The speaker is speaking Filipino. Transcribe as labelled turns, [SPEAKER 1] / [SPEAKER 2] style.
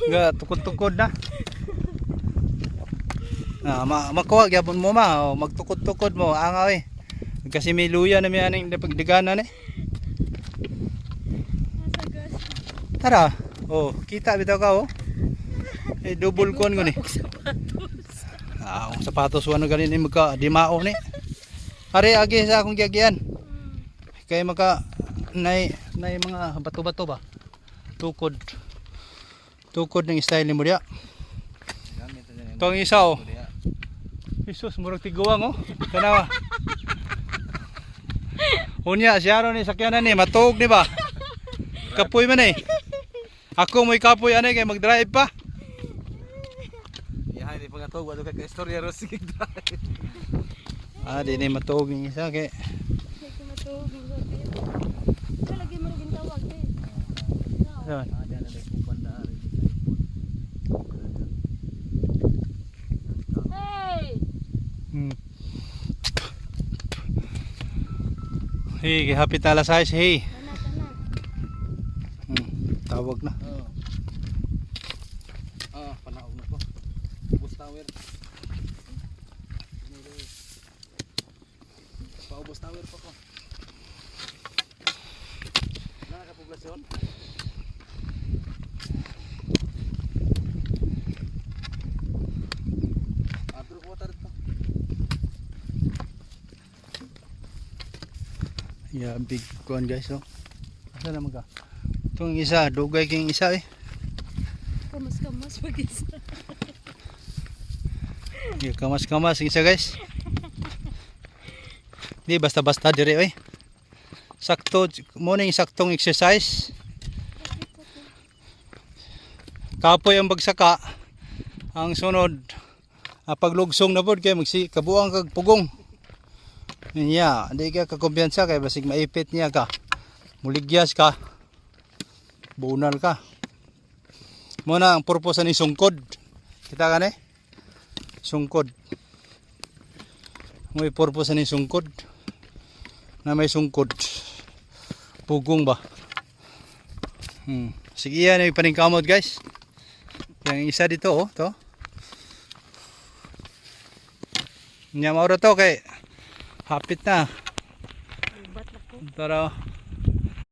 [SPEAKER 1] Ga tukod-tukod na. Makuha gyapon mo ma, magtukod-tukod mo angaw eh. Kasi may luya na may aning pagdiganan eh. Tara. Oh, kita bitaw ka oh. Eh double kon ko ni. Ang sapatos wano ganin ni magka di mao ni. Ari agi sa akong giagian. Kay maka nay mga bato-bato ba. Tukod ng style ni mo dia. Tong isa oh. Jesus murag tiguang oh. Tanawa. Unya siya ron ni sakyanan ni matug di ba? Kapoy man eh. Ako mo'y kapoy anay kay mag-drive pa.
[SPEAKER 2] Yahay di pangatog wato kay istorya ro sige drive.
[SPEAKER 1] Di ni matug ng isa kay.
[SPEAKER 3] Matug ng isa. Lagi mo rin tawag eh.
[SPEAKER 1] Yan. Hey, hapit na alas 6, hey. Tawag na.
[SPEAKER 2] Panaog na ko. Ubos tower. Paubos tower pa ko. Nakakapoblasyon. Adro ko water to.
[SPEAKER 1] Yeah, big one guys, oh. Asa naman ka? Itong isa, dugay king isa eh.
[SPEAKER 3] Kamas-kamas pag isa.
[SPEAKER 1] Yeah, kamas-kamas isa guys. Di basta-basta dire eh. Sakto, morning saktong exercise. Kapoy ang bagsaka. Ang sunod, paglugsong na pod kay magsi kabuang kag pugong. Niya, di ka kakumpiyansa kay basig maipit niya ka. Muligyas ka. Bunal ka. Muna ang purpose ni sungkod. Kita ka ni? Sungkod. May purpose ni sungkod. Na may sungkod. Pugong ba? Sige yan yung paningkamot guys. Yung isa dito oh. To. Niya mauro to kay hapit na. Tara.